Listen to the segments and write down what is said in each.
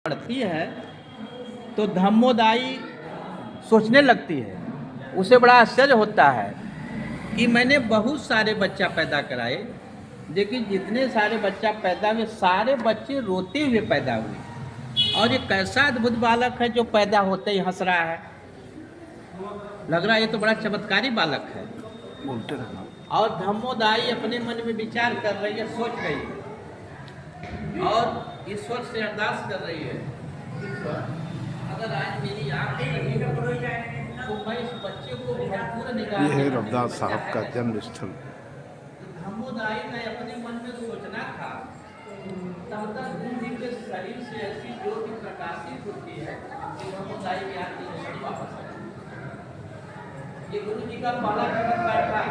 पढ़ती है तो धम्मोदाई सोचने लगती है। उसे बड़ा आश्चर्य होता है कि मैंने बहुत सारे बच्चा पैदा कराए, लेकिन जितने सारे बच्चा पैदा हुए सारे बच्चे रोते हुए पैदा हुए, और ये कैसा अद्भुत बालक है जो पैदा होते ही हंस रहा है। लग रहा है ये तो बड़ा चमत्कारी बालक है। बोलते रहना। और धम्मोदाई अपने मन में विचार कर रही है, सोच रही है और ईश्वर से अरदास कर रही है, अगर आज मेरी आँख नहीं तो मैं इस बच्चे को भरपूर निकाल। ये है रविदास साहब का जन्म स्थल। धम्मोदाई ने अपने मन में सोचना था, तब तक गुरु जी के शरीर से ऐसी ज्योति प्रकाशित होती है कि धम्मोदाई की आँख की रोशनी वापस आ जाती है। ये गुरु जी का पहला चमत्कार था।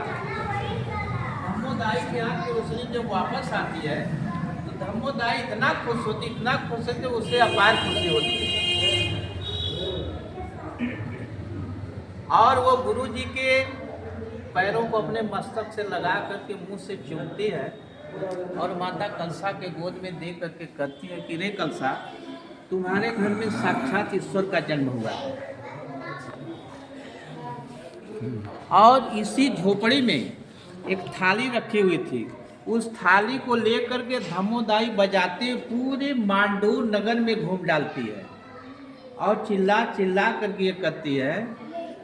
धम्मोदाई की आँख की रोशनी जब वापस आती है तो धम्मोदाई इतना खुश होती उससे अपार खुशी होती है। और वो गुरु जी के पैरों को अपने मस्तक से लगा करके मुंह से चूमती है और माता कलसा के गोद में दे करके कहती है कि रे कलसा, तुम्हारे घर में साक्षात ईश्वर का जन्म हुआ है। और इसी झोपड़ी में एक थाली रखी हुई थी, उस थाली को लेकर के धम्मोदाई बजाते पूरे मांडूर नगर में घूम डालती है और चिल्ला चिल्ला करके ये कहती है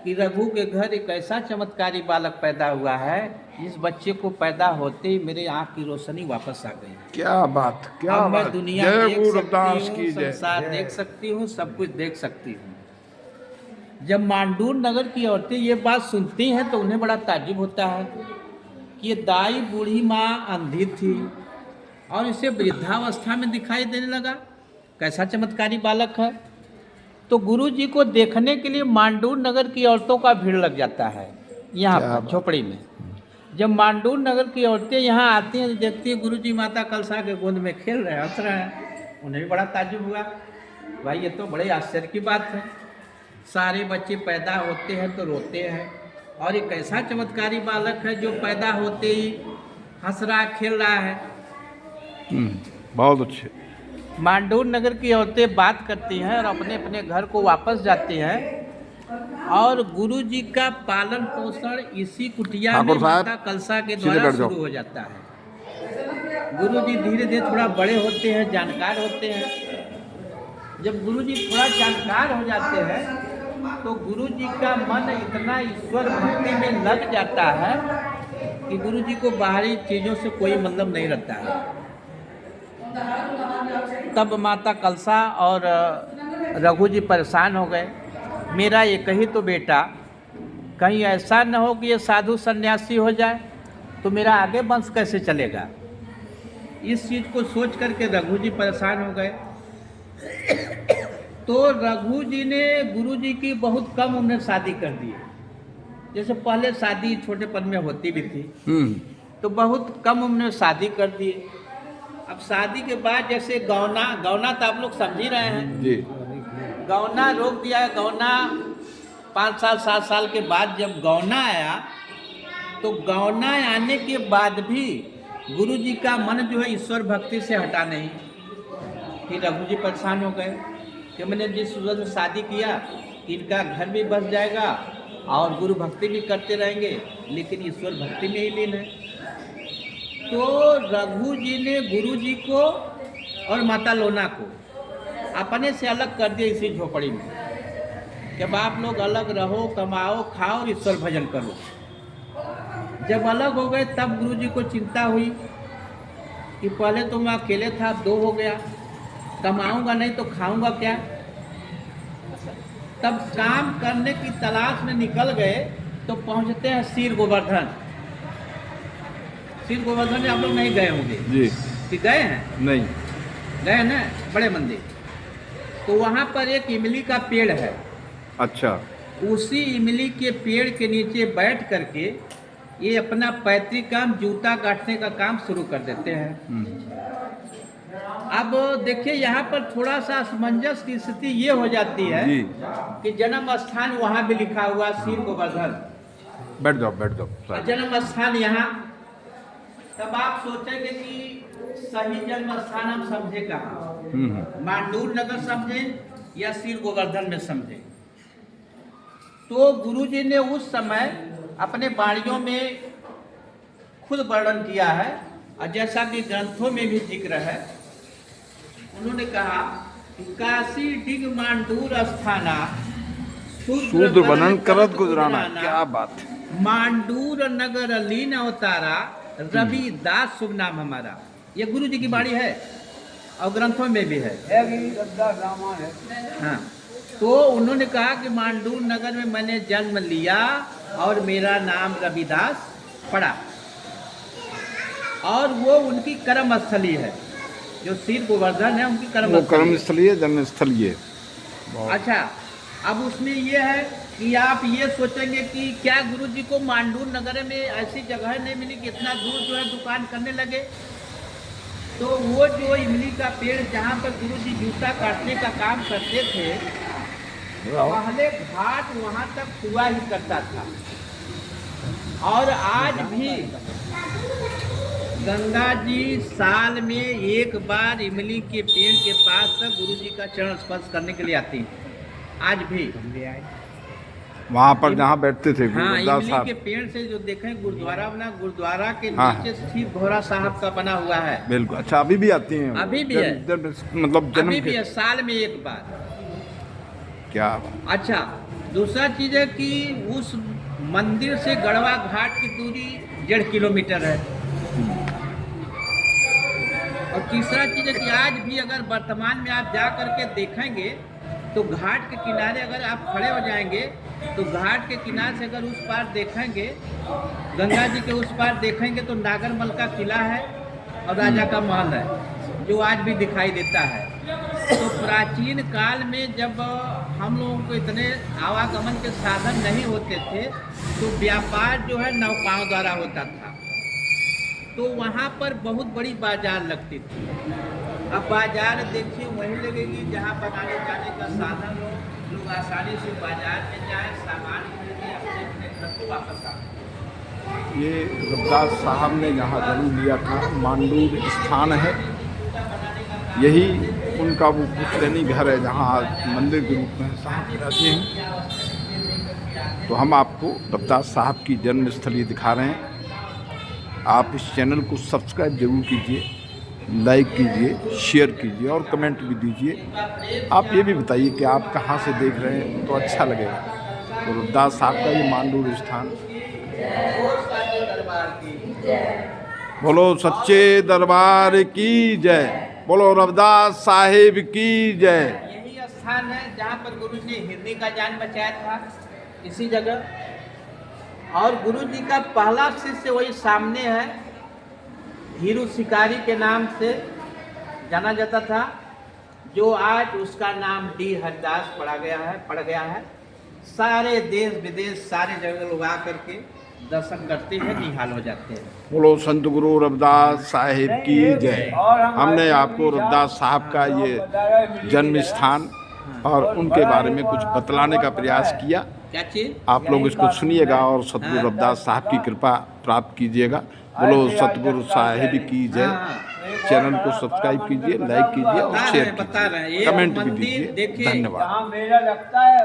कि रघु के घर एक ऐसा चमत्कारी बालक पैदा हुआ है, इस बच्चे को पैदा होते ही मेरे आँख की रोशनी वापस आ गई। क्या बात, क्या अब मैं बात। दुनिया जय देख गुरु सकती रविदास हूँ, की जय। संसार देख सकती हूँ, सब कुछ देख सकती हूँ। जब मांडूर नगर की औरतें ये बात सुनती हैं तो उन्हें बड़ा ताज्जुब होता है कि ये दाई बूढ़ी माँ अंधी थी और इसे वृद्धावस्था में दिखाई देने लगा, कैसा चमत्कारी बालक है। तो गुरु जी को देखने के लिए मांडूर नगर की औरतों का भीड़ लग जाता है यहाँ पर झोपड़ी में। जब मांडूर नगर की औरतें यहाँ आती हैं, देखती हैं गुरु जी माता कलसा के गोद में खेल रहे हैं, हंस रहे हैं, उन्हें भी बड़ा ताज्जुब हुआ, भाई ये तो बड़े आश्चर्य की बात है। सारे बच्चे पैदा होते हैं तो रोते हैं, और एक ऐसा चमत्कारी बालक है जो पैदा होते ही हंस रहा खेल रहा है। बहुत अच्छे। मांडूर नगर की औरतें बात करती हैं और अपने अपने घर को वापस जाती हैं, और गुरु जी का पालन पोषण इसी कुटिया में माता कलसा के द्वारा शुरू हो जाता है। गुरु जी धीरे धीरे थोड़ा बड़े होते हैं, जानकार होते हैं। जब गुरु जी थोड़ा जानकार हो जाते हैं तो गुरु जी का मन इतना ईश्वर भक्ति में लग जाता है कि गुरु जी को बाहरी चीज़ों से कोई मतलब नहीं रहता है। तब माता कलसा और रघु जी परेशान हो गए, मेरा एक ही तो बेटा, कहीं ऐसा न हो कि ये साधु सन्यासी हो जाए तो मेरा आगे वंश कैसे चलेगा। इस चीज़ को सोच करके रघु जी परेशान हो गए। तो रघु जी ने गुरु जी की बहुत कम उम्र में शादी कर दी। जैसे पहले शादी छोटेपन में होती भी थी, तो बहुत कम उम्र में शादी कर दी। अब शादी के बाद जैसे गौना तो आप लोग समझ ही रहे हैं जी। गौना रोक दिया। गौना 5 साल 7 साल के बाद जब गौना आया तो गौना आने के बाद भी गुरु जी का मन जो है ईश्वर भक्ति से हटा नहीं। फिर रघु जी परेशान हो गए कि मैंने जिस सूरत में शादी किया इनका घर भी बस जाएगा और गुरु भक्ति भी करते रहेंगे, लेकिन ईश्वर भक्ति में ही लीन है। तो रघु जी ने गुरु जी को और माता लोना को अपने से अलग कर दिया इसी झोपड़ी में, कि आप लोग अलग रहो, कमाओ, खाओ और ईश्वर भजन करो। जब अलग हो गए तब गुरु जी को चिंता हुई कि पहले तो मैं अकेले था, अब 2 हो गया, कमाऊंगा नहीं तो खाऊंगा क्या। तब काम करने की तलाश में निकल गए तो पहुंचते हैं सीर गोवर्धन। सीर गोवर्धन में आप लोग नहीं गए होंगे जी। कि गए हैं? नहीं गए ना, बड़े मंदिर। तो वहाँ पर एक इमली का पेड़ है। अच्छा। उसी इमली के पेड़ के नीचे बैठ करके ये अपना पैतृक काम, जूता काटने का काम शुरू कर देते हैं। अब देखिए यहाँ पर थोड़ा सा असमंजस की स्थिति ये हो जाती है जी। कि जन्म स्थान वहाँ भी लिखा हुआ सीर गोवर्धन, बैठ जाओ जन्म स्थान यहाँ। तब आप सोचेंगे कि सही जन्म स्थान हम समझे कहाँ? मांडूर नगर समझे या सिर गोवर्धन में समझे? तो गुरुजी ने उस समय अपने वाणियों में खुद वर्णन किया है, और जैसा कि ग्रंथों में भी जिक्र है, उन्होंने कहा कि काशी डिग मांडूर स्थाना शूद्र बनन करत गुजराना। क्या बात है। मांडूर नगर लीन अवतारा रविदास शुभ नाम हमारा। ये गुरु जी की वाणी है और ग्रंथों में भी है। हाँ, तो उन्होंने कहा कि मांडूर नगर में मैंने जन्म लिया और मेरा नाम रविदास पड़ा, और वो उनकी कर्म स्थली है, जो सिर गोवर्धन है उनकी कर्म स्थली है, जन्म स्थली है। अच्छा, अब उसमें ये है कि आप ये सोचेंगे कि क्या गुरु जी को मांडूर नगर में ऐसी जगह नहीं मिली कि इतना दूर जो है दुकान करने लगे? तो वो जो इमली का पेड़ जहाँ पर गुरु जी जूता काटने का काम करते थे, पहले घाट वहाँ तक हुआ ही करता था, और आज भी गंगा जी साल में एक बार इमली के पेड़ के पास तक गुरु जी का चरण स्पर्श करने के लिए आती है। आज भी वहाँ पर जहाँ बैठते थे हाँ, गुरुदास इमली साहब के पेड़ से जो देखें गुरुद्वारा बना, गुरुद्वारा के हाँ। नीचे शिव भोरा साहब का बना हुआ है। बिल्कुल। अच्छा, अभी भी आती हैं? अभी भी है। मतलब जन्म अभी भी है, साल में एक बार। क्या? अच्छा, दूसरा चीज है कि उस मंदिर से गढ़वा घाट की दूरी 1.5 किलोमीटर है। और तीसरा चीज है कि आज भी अगर वर्तमान में आप जा करके देखेंगे तो घाट के किनारे अगर आप खड़े हो जाएंगे तो घाट के किनारे से अगर उस पार देखेंगे, गंगा जी के उस पार देखेंगे तो नागरमल का किला है और राजा का महल है, जो आज भी दिखाई देता है। तो प्राचीन काल में जब हम लोगों को इतने आवागमन के साधन नहीं होते थे, तो व्यापार जो है नौकाओं द्वारा होता था, तो वहाँ पर बहुत बड़ी बाजार लगती थी। अब बाजार देखिए वहीं लगेगी जहाँ बनाने जाने का साधन हो, लोग आसानी से बाजार में जाए, सामान खरीदें, अपने अपने घर को वापस आए। ये रविदास साहब ने जहाँ जन्म लिया था, मांडूर स्थान है, यही उनका वो पुश्तैनी घर है जहाँ आज मंदिर के रूप में साहब रहते हैं। तो हम आपको रविदास साहब की जन्मस्थली दिखा रहे हैं। आप इस चैनल को सब्सक्राइब जरूर कीजिए, लाइक कीजिए, शेयर कीजिए और कमेंट भी दीजिए। आप ये भी बताइए कि आप कहाँ से देख रहे हैं, तो अच्छा लगेगा। तो रविदास साहब का ये मांडूर स्थान। बोलो सच्चे दरबार की जय, बोलो रविदास साहिब की जय। यही स्थान है जहाँ पर गुरु जी ने हिरनी का जान बचाया था, इसी जगह। और गुरु जी का पहला शिष्य वही सामने है, हीरू शिकारी के नाम से जाना जाता था, जो आज उसका नाम डी हरिदास पड़ गया है। सारे देश विदेश सारे जगह लोग आकर के दर्शन करते हैं, निहाल हो जाते हैं। बोलो संत गुरु रविदास साहिब की जय। हमने आपको रविदास साहब का ये जन्म स्थान और उनके बारे में कुछ बतलाने का प्रयास किया। क्या चीज? आप लोग इसको सुनिएगा और सतगुरु रविदास साहब की कृपा प्राप्त कीजिएगा। बोलो सतगुरु साहिब की जय। चैनल को सब्सक्राइब कीजिए, लाइक कीजिए और शेयर कीजिए, कमेंट भी दीजिए। धन्यवाद। मेला लगता है